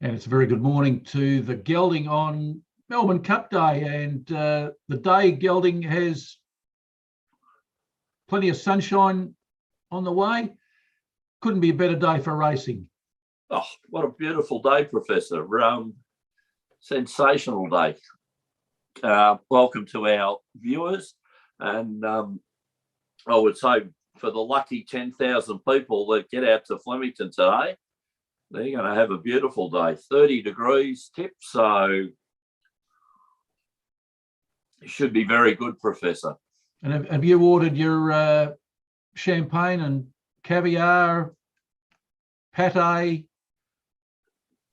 And it's a very good morning to the Gelding on Melbourne Cup Day. And the day Gelding has plenty of sunshine on the way. Couldn't be a better day for racing. Oh, what a beautiful day, Professor. Sensational day. Welcome to our viewers. And I would say for the lucky 10,000 people that get out to Flemington today, they're going to have a beautiful day. 30 degrees tip, so it should be very good, Professor. And have you ordered your champagne and caviar, pate,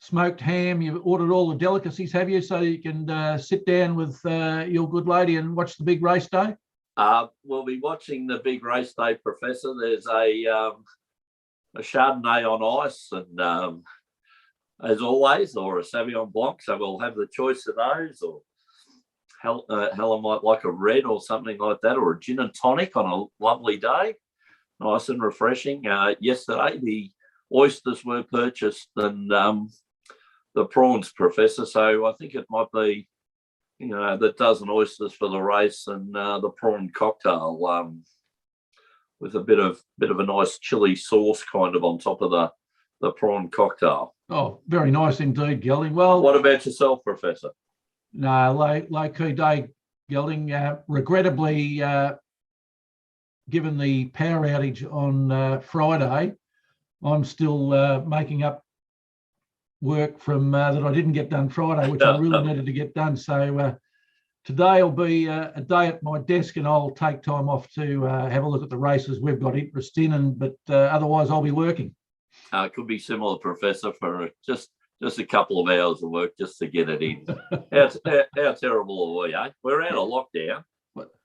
smoked ham? You've ordered all the delicacies, have you, so you can sit down with your good lady and watch the big race day? We'll be watching the big race day, Professor. There's a Chardonnay on ice, and as always, or a Sauvignon Blanc. So we'll have the choice of those, or Helen might like a red or something like that, or a gin and tonic on a lovely day, nice and refreshing. Yesterday, the oysters were purchased and the prawns, Professor. So I think it might be, the dozen oysters for the race and the prawn cocktail. With a bit of a nice chili sauce kind of on top of the prawn cocktail. Oh, very nice indeed, Gelding. Well, what about yourself, Professor? No, low-key day, Gelding. Regrettably, given the power outage on Friday, I'm still making up work from that I didn't get done Friday, which I really needed to get done. So today will be a day at my desk, and I'll take time off to have a look at the races we've got interest in. But otherwise, I'll be working. It could be similar, Professor, for just a couple of hours of work just to get it in. How terrible are we, eh? We're out of lockdown.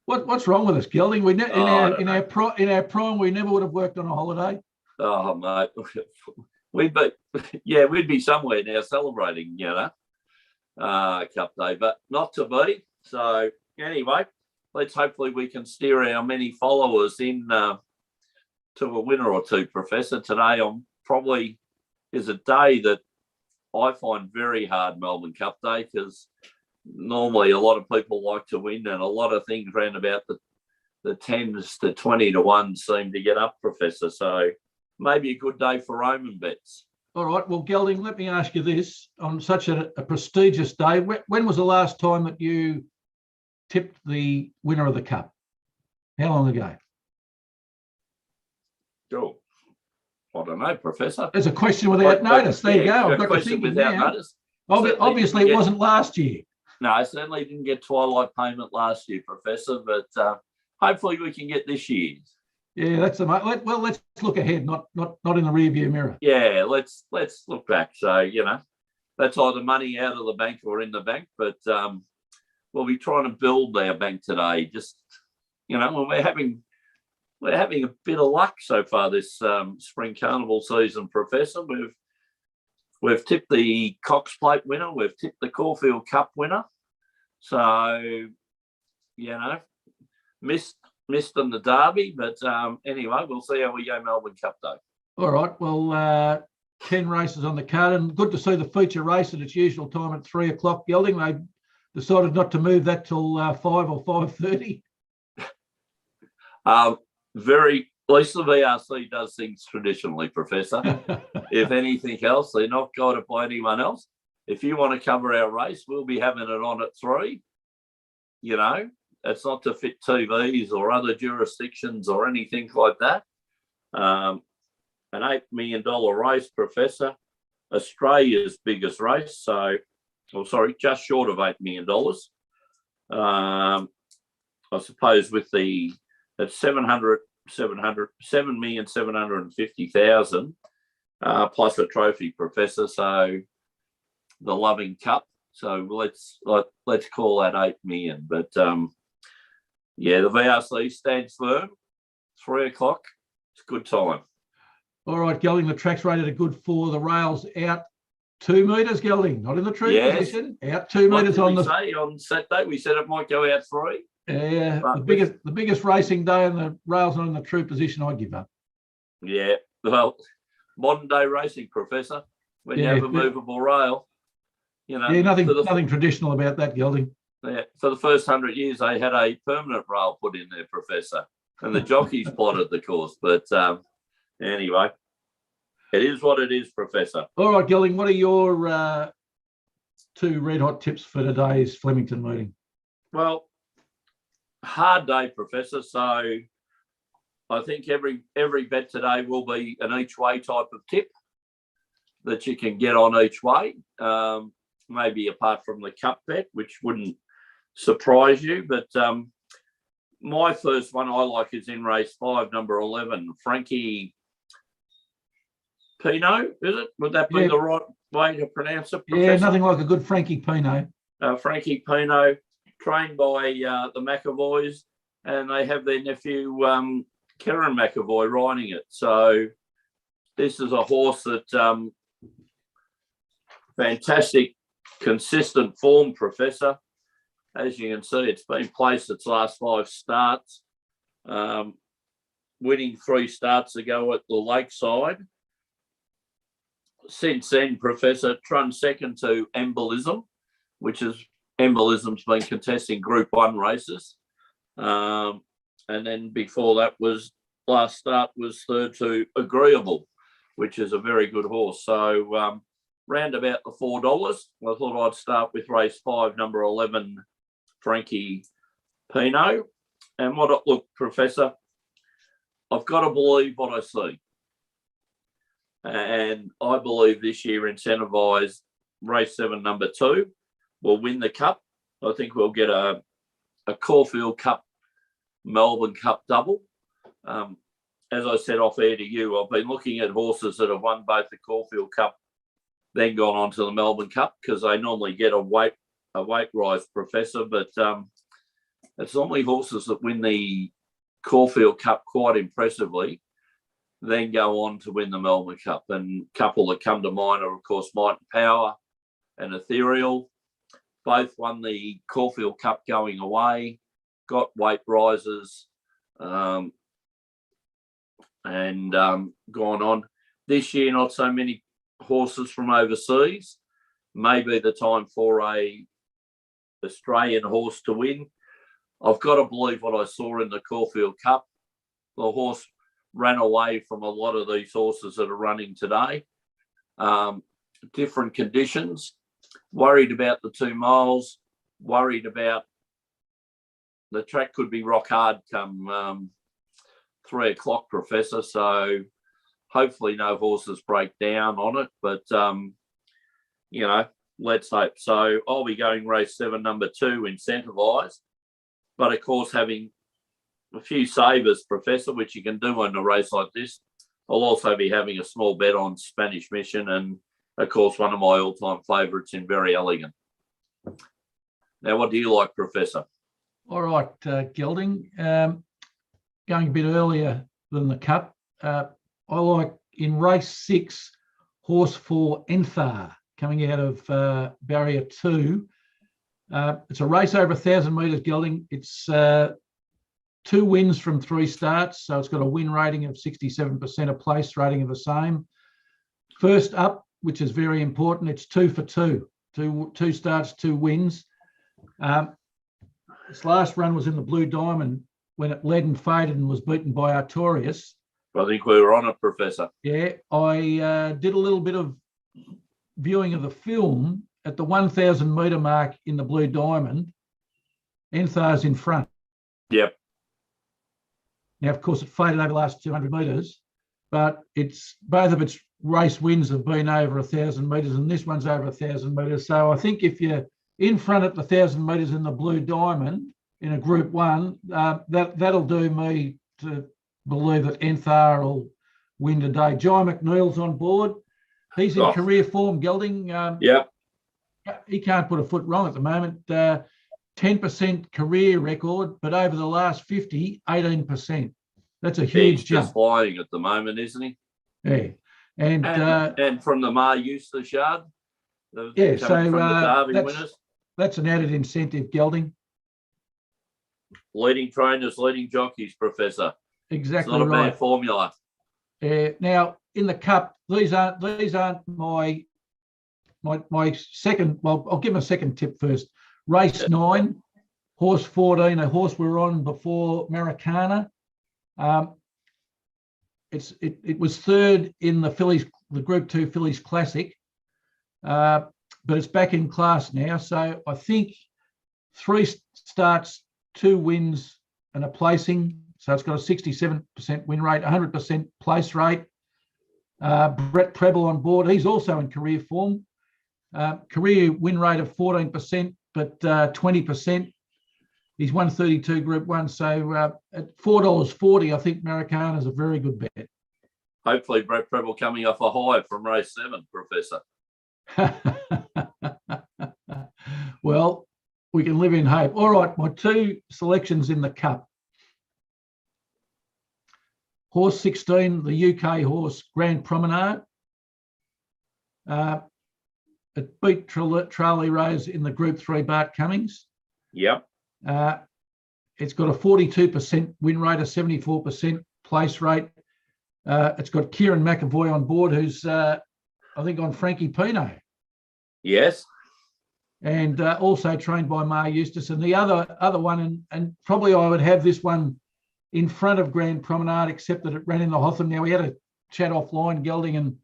What's wrong with us, Gelding? In our prime, we never would have worked on a holiday. Oh, mate, we'd be somewhere now celebrating, Cup Day, but not to be. So anyway, hopefully we can steer our many followers in to a winner or two, Professor. Today probably is a day that I find very hard, Melbourne Cup Day, because normally a lot of people like to win, and a lot of things around about the 10s to 20 to 1 seem to get up, Professor. So maybe a good day for Roman bets. All right. Well, Gelding, let me ask you this. On such a prestigious day, when was the last time that you tipped the winner of the Cup? How long ago? Sure. I don't know, Professor. There's a question without notice. There you go. I've got question without notice. Obviously, it wasn't last year. No, I certainly didn't get twilight payment last year, Professor, but hopefully we can get this year. Yeah, that's the well. Let's look ahead, not in the rearview mirror. Yeah, let's look back. So that's either money out of the bank or in the bank. But we'll be trying to build our bank today. Just when we're having a bit of luck so far this spring carnival season, Professor. We've tipped the Cox Plate winner. We've tipped the Caulfield Cup winner. So missed on the Derby, but anyway, we'll see how we go Melbourne Cup Day. All right. Well, 10 races on the card, and good to see the feature race at its usual time at 3 o'clock. Gelding, they decided not to move that till 5 or 5:30. At least the VRC does things traditionally, Professor. If anything else, they're not guided by anyone else. If you want to cover our race, we'll be having it on at 3. It's not to fit TVs or other jurisdictions or anything like that. An $8 million race, Professor. Australia's biggest race. Just short of $8 million. I suppose with at 7,750,000 plus a trophy, Professor. So the Loving Cup. So let's call that 8 million. But the VRC stands firm. 3 o'clock. It's a good time. All right, Gelding, the track's rated a good 4. The rail's out 2 metres, Gelding, not in the true position. Out 2 metres on on Saturday. We said it might go out 3. Yeah, the biggest racing day, and the rail's not in the true position. I give up. Yeah, well, modern day racing, Professor. when you have a movable rail. You know, nothing traditional about that, Gelding. Yeah, for the first 100 years, they had a permanent rail put in there, Professor, and the jockeys plotted the course. But anyway, it is what it is, Professor. All right, Gelding, what are your 2 red hot tips for today's Flemington meeting? Well, hard day, Professor. So I think every bet today will be an each way type of tip that you can get on each way. Maybe apart from the cup bet, which wouldn't surprise you. But my first one I like is in race 5, number 11, Frankie Pinot, is it? Would that be the right way to pronounce it, Professor? Yeah, nothing like a good Frankie Pinot. Frankie Pinot, trained by the McAvoys, and they have their nephew, Karen McAvoy, riding it. So this is a horse that fantastic, consistent form, Professor. As you can see, it's been placed its last 5 starts, winning 3 starts ago at the Lakeside. Since then, Professor, run second to Embolism, which is Embolism's been contesting Group 1 races. And then before that was last start was third to Agreeable, which is a very good horse. So round about the $4. I thought I'd start with race 5, number 11, Frankie Pinot. And look, Professor, I've got to believe what I see. And I believe this year incentivised race 7, number 2, will win the Cup. I think we'll get a Caulfield Cup, Melbourne Cup double. As I said off air to you, I've been looking at horses that have won both the Caulfield Cup, then gone on to the Melbourne Cup, because they normally get a weight rise, Professor. But it's normally horses that win the Caulfield Cup quite impressively, then go on to win the Melbourne Cup. And a couple that come to mind are, of course, Might and Power and Ethereal. Both won the Caulfield Cup going away, got weight rises, and gone on. This year, not so many horses from overseas. Maybe the time for a Australian horse to win. I've got to believe what I saw in the Caulfield Cup. The horse ran away from a lot of these horses that are running today. Different conditions. Worried about the 2 miles. Worried about the track could be rock hard come 3 o'clock, Professor. So hopefully no horses break down on it. But, let's hope. So I'll be going race 7, number 2, incentivised. But, of course, having a few savers, Professor, which you can do in a race like this. I'll also be having a small bet on Spanish Mission and, of course, one of my all-time favourites in Very Elegant. Now, what do you like, Professor? All right, Gelding. Going a bit earlier than the Cup, I like in race 6, horse 4, Enthar, coming out of barrier 2. It's a race over 1,000 metres, Gelding. It's 2 wins from 3 starts, so it's got a win rating of 67%, a place rating of the same. First up, which is very important, it's 2 for 2. 2 starts, 2 wins. Its last run was in the Blue Diamond when it led and faded and was beaten by Artorias. I think we were on it, Professor. Yeah, I did a little bit of viewing of the film at the 1,000 metre mark in the Blue Diamond. Enthar's in front. Yep. Now, of course, it faded over the last 200 metres, but it's both of its race wins have been over 1,000 metres, and this one's over 1,000 metres. So I think if you're in front at the 1,000 metres in the Blue Diamond in a Group 1, that'll do me to believe that Enthar will win today. Jai McNeil's on board. He's in career form, Gelding. Yep. He can't put a foot wrong at the moment. 10% career record, but over the last 50, 18%. That's a huge He's jump. just flying at the moment, isn't he? Yeah. And from the Mar Eustace yard. Yeah, so from the Derby winners. That's an added incentive, Gelding. Leading trainers, leading jockeys, Professor. Exactly it's not right. A bad formula. Now in the Cup, these aren't my my second. Well, I'll give him a second tip first. Race 9, horse 14, a horse we were on before, Maracana. It was third in the Group 2 Fillies Classic, but it's back in class now. So I think 3 starts, 2 wins, and a placing. So it's got a 67% win rate, 100% place rate. Brett Preble on board. He's also in career form. Career win rate of 14%, but 20%. He's won 32 Group 1. So at $4.40, I think Maracana is a very good bet. Hopefully, Brett Preble coming off a high from race 7, Professor. Well, we can live in hope. All right, my 2 selections in the Cup. Horse 16, the UK horse, Grand Promenade. It beat Charlie Rose in the Group 3 Bart Cummings. Yep. It's got a 42% win rate, a 74% place rate. It's got Kieran McAvoy on board, who's, I think, on Frankie Pino. Yes. And also trained by Mar Eustace. And the other one, and probably I would have this one in front of Grand Promenade, except that it ran in the Hotham. Now, we had a chat offline, Gelding, and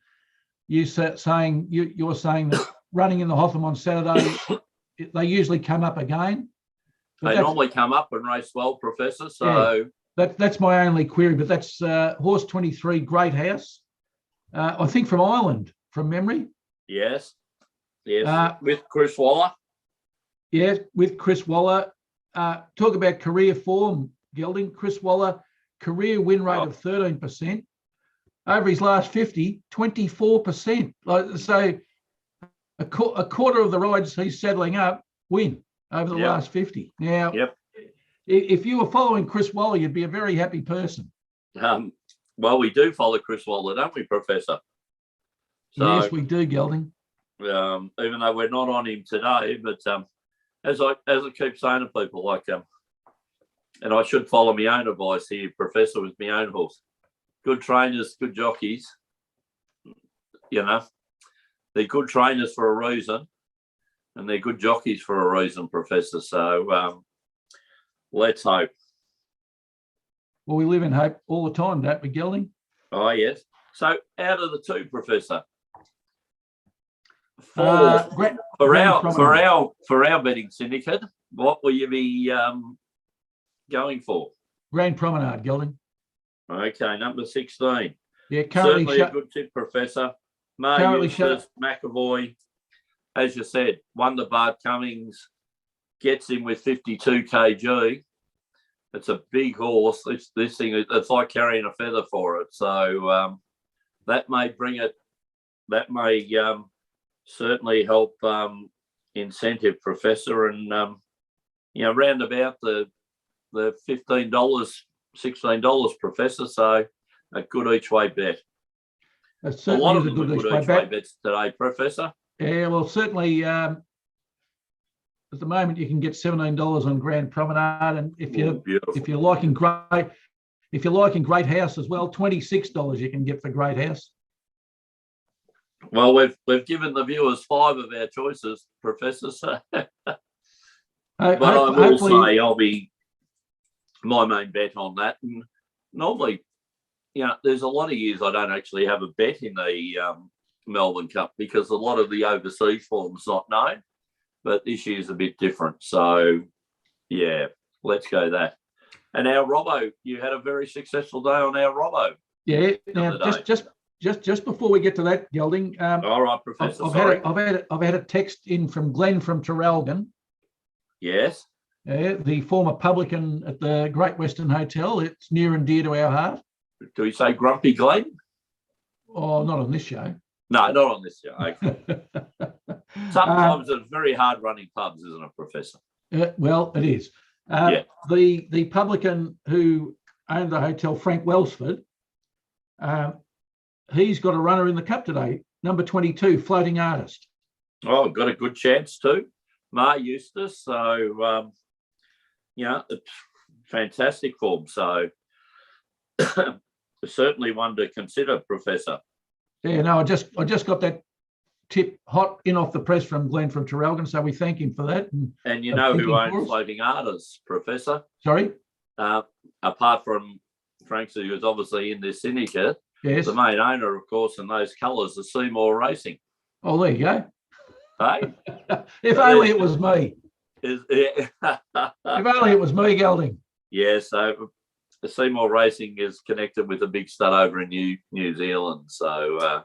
you're saying that running in the Hotham on Saturday, they usually come up again. They normally come up in race 12, Professor. So that's my only query. But that's horse 23, Great House. I think from Ireland, from memory. Yes. With Chris Waller. Yeah, with Chris Waller. Talk about career form, Gelding. Chris Waller, career win rate of 13%. Over his last 50, 24%. So a quarter of the rides he's settling up win over the last 50. Now, if you were following Chris Waller, you'd be a very happy person. Well, we do follow Chris Waller, don't we, Professor? So, yes, we do, Gelding. Even though we're not on him today, but as I keep saying to people, like, and I should follow my own advice here, Professor, with my own horse. Good trainers, good jockeys. You know, they're good trainers for a reason, and they're good jockeys for a reason, Professor. So let's hope. Well, we live in hope all the time, don't we, Gelding? Oh, yes. So out of the 2, Professor, for our betting syndicate, what will you be going for? Grand Promenade, Gelding. Okay, number 16. Yeah, currently certainly a good tip, Professor. Mar Eustace, McAvoy, as you said, won the Bart Cummings, gets him with 52 kg. It's a big horse. This thing, it's like carrying a feather for it. So that may bring it. That may certainly help incentive, Professor, and round about the $15, $16, Professor. So a good each way bet. A lot of them are good each way bets today, Professor. Yeah, well, certainly. At the moment, you can get $17 on Grand Promenade, and if you're liking Great House as well, $26 you can get for Great House. Well, we've given the viewers 5 of our choices, Professor. So. But I will say I'll be my main bet on that. And normally, there's a lot of years I don't actually have a bet in the Melbourne Cup because a lot of the overseas form's not known. But this year's a bit different. So, yeah, let's go that. And our Robbo, you had a very successful day on our Robbo. Yeah. Now, just before we get to that, Gelding. All right, Professor. I've had a text in from Glenn from Traralgon. Yes. The former publican at the Great Western Hotel. It's near and dear to our heart. Do we say Grumpy Glenn? Oh, not on this show. No, not on this show. Okay. Sometimes it's very hard running pubs, isn't it, Professor? Well, it is. The publican who owned the hotel, Frank Welsford, he's got a runner in the Cup today, number 22, Floating Artist. Oh, got a good chance too. Mar Eustace. So, it's fantastic form. So, certainly one to consider, Professor. Yeah, no, I just got that tip hot in off the press from Glenn from Traralgon, so we thank him for that. And you know who owns Floating Artists, Professor? Sorry? Apart from Frank, who is obviously in this syndicate, yes, the main owner, of course, in those colours, is Seymour Racing. Oh, there you go. Hey? If only it was me. If only it was me, Gelding. Yeah, so the Seymour Racing is connected with a big stud over in New Zealand. So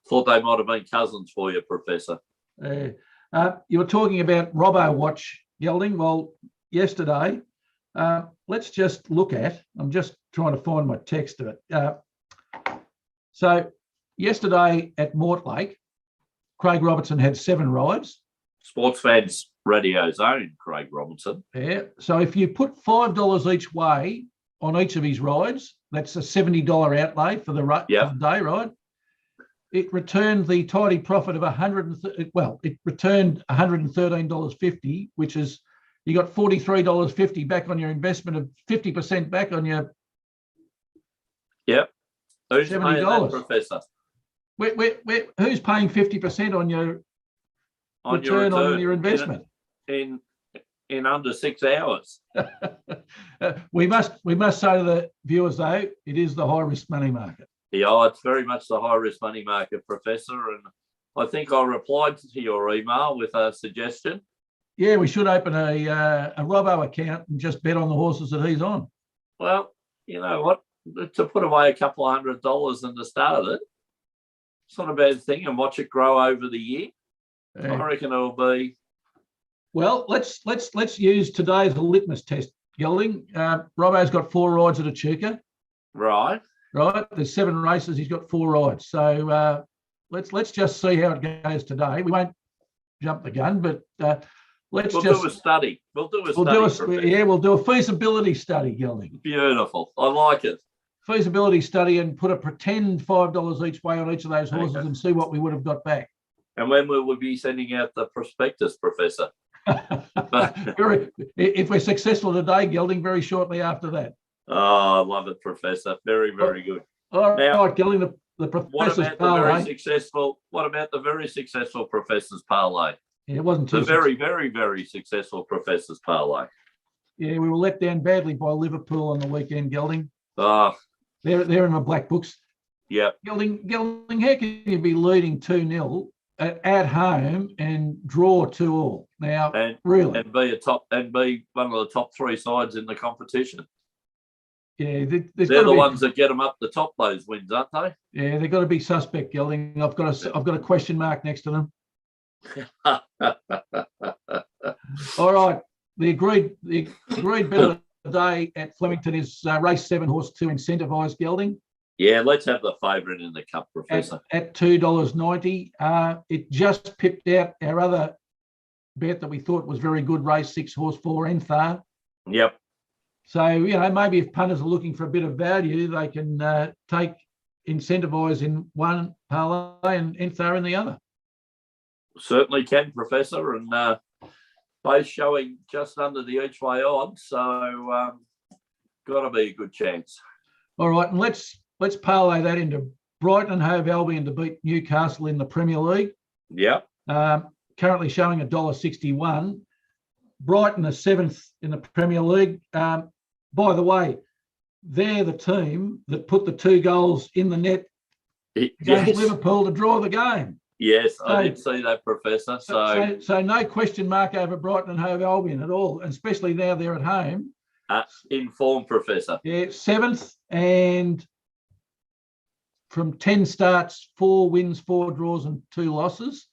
thought they might have been cousins for you, Professor. You were talking about Robbo Watch, Gelding. Well, yesterday, let's just look at, I'm just trying to find my text of it. So yesterday at Mortlake, Craig Robertson had 7 rides. Sports Fans Radio's own Craig Robertson. Yeah. So if you put $5 each way on each of his rides, that's a $70 outlay for the day, right? It returned the tidy profit of it returned $113.50, which is, you got $43.50 back on your investment of 50% back on your. Yep. Who's $70, paying that, Professor? Who's paying 50% on your return on your investment? In under 6 hours. We must say to the viewers, though, it is the high risk money market. Yeah, it's very much the high risk money market, Professor. And I think I replied to your email with a suggestion. Yeah, we should open a Robbo account and just bet on the horses that he's on. Well, you know what? To put away a couple of $100 in the start of it, it's not a bad thing, and watch it grow over the year. I reckon it'll be. Well, let's use today as a litmus test, Gelding. Robbo's got 4 rides at Echuca. Right. There's 7 races. He's got 4 rides. So let's just see how it goes today. We won't jump the gun, but we'll do a study. We'll do a feasibility study, Gelding. Beautiful. I like it. Feasibility study, and put a pretend $5 each way on each of those horses and see what we would have got back. And when will we be sending out the prospectus, Professor? If we're successful today, Gelding, very shortly after that. Oh, I love it, Professor. Very, very good. All right, Gelding, the professor's parlay. What about the very successful professor's parlay? Yeah, it wasn't too. The very, very, very successful professor's parlay. Yeah, we were let down badly by Liverpool on the weekend, Gelding. Oh, they're in my black books. Yeah. Gelding, how can you be leading 2-0 at home and draw 2-2? Now, really, and be one of the top 3 sides in the competition. Yeah, they're the ones that get them up the top. Those wins, aren't they? Yeah, they've got to be suspect, Gelding. I've got a question mark next to them. All right, the agreed bet of the day at Flemington is race 7, horse 2, Incentivised, Gelding. Yeah, let's have the favourite in the cup, Professor. At $2.90. It just pipped out our other bet that we thought was very good, race 6, horse 4, Enthar. Yep. So, maybe if punters are looking for a bit of value, they can take Incentivise in one parlay and Enthar in the other. Certainly can, Professor, and both showing just under the each way odds, so got to be a good chance. All right, and let's parlay that into Brighton and Hove Albion to beat Newcastle in the Premier League. Yeah. Currently showing $1.61. Brighton are 7th in the Premier League. By the way, they're the team that put the 2 goals in the net against Liverpool to draw the game. Yes, I did see that, Professor. So no question mark over Brighton and Hove Albion at all, and especially now they're at home. In form, Professor. Yeah, 7th, and from 10 starts, 4 wins, 4 draws and 2 losses.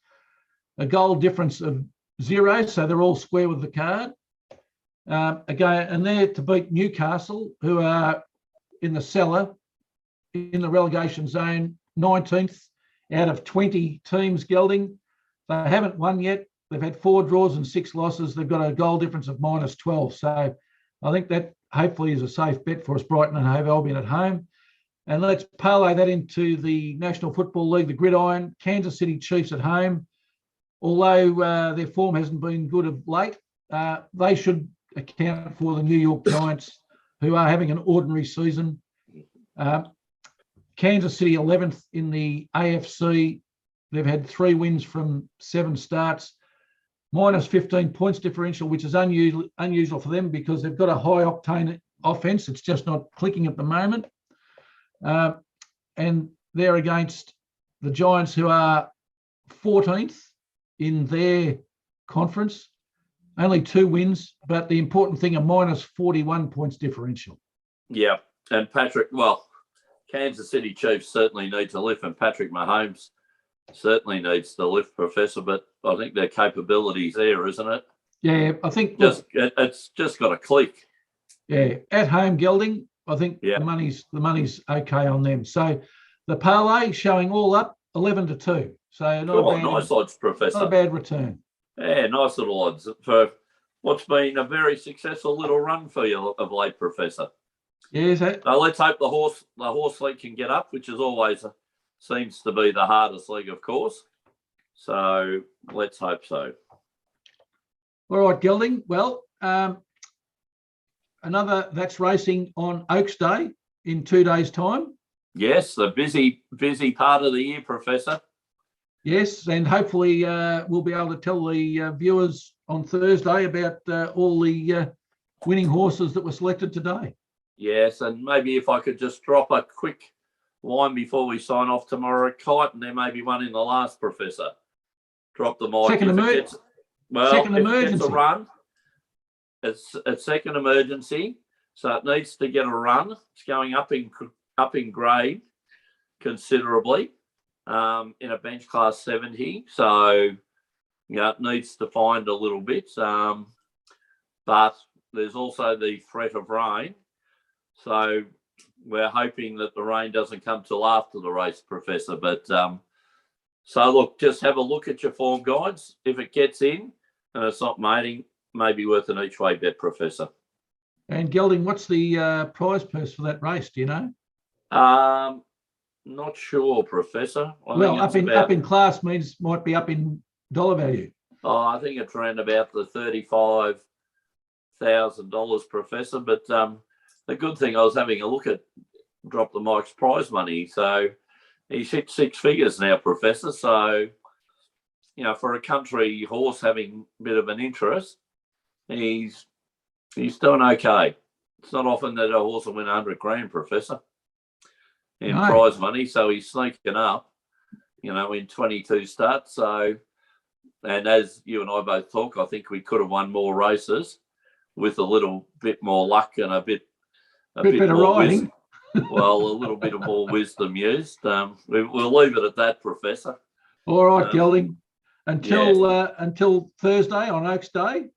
A goal difference of 0, so they're all square with the card. Again, and they're to beat Newcastle, who are in the cellar, in the relegation zone, 19th out of 20 teams, Gelding. They haven't won yet. They've had 4 draws and 6 losses. They've got a goal difference of -12. So I think that hopefully is a safe bet for us, Brighton and Hove Albion at home. And let's parlay that into the National Football League, the Gridiron, Kansas City Chiefs at home. Although their form hasn't been good of late, they should account for the New York Giants, who are having an ordinary season. Kansas City 11th in the AFC They've had 3 wins from 7 starts, minus 15 points differential, which is unusual for them because they've got a high octane offense. It's just not clicking at the moment. And they're against the Giants, who are 14th in their conference, only 2 wins, but the important thing, a minus 41 points differential. Yeah, and Kansas City Chiefs certainly need to lift, and Patrick Mahomes certainly needs to lift, Professor, but I think their capability's there, isn't it? Yeah, I think it's just got to click. Yeah, at home, Gelding, I think the money's okay on them. So the parlay showing all up 11-2. So nice odds, Professor. Not a bad return. Yeah, nice little odds for what's been a very successful little run for you of late, Professor. Yeah, let's hope the horse league can get up, which is always seems to be the hardest league, of course. So let's hope so. All right, Gelding. Well, that's racing on Oaks Day in 2 days' time. Yes, the busy part of the year, Professor. Yes, and hopefully we'll be able to tell the viewers on Thursday about all the winning horses that were selected today. Yes, and maybe if I could just drop a quick line before we sign off tomorrow, Kite, and there may be one in the last, Professor. Drop the mic. Second emergency. It gets a run, it's a second emergency, so it needs to get a run. It's going up in grade considerably in a bench class 70, so it needs to find a little bit. But there's also the threat of rain, so we're hoping that the rain doesn't come till after the race, Professor. But so look, just have a look at your form guides. If it gets in and it's not mating, maybe worth an each way bet, Professor. And Gelding, what's the prize purse for that race? Do you know? Not sure, Professor. Up in class means might be up in dollar value. Oh, I think it's around about the $35,000, Professor. But the good thing, I was having a look at Drop the Mike's prize money. So he's hit 6 figures now, Professor. So, for a country horse having a bit of an interest, he's doing okay. It's not often that a horse will win 100 grand, Professor, in prize money. So he's sneaking up, in 22 starts. So, and as you and I both talk, I think we could have won more races with a little bit more luck and a bit better more riding. Well, a little bit of more wisdom used. We'll leave it at that, Professor. All right, Gelding. Until Thursday on Oaks Day.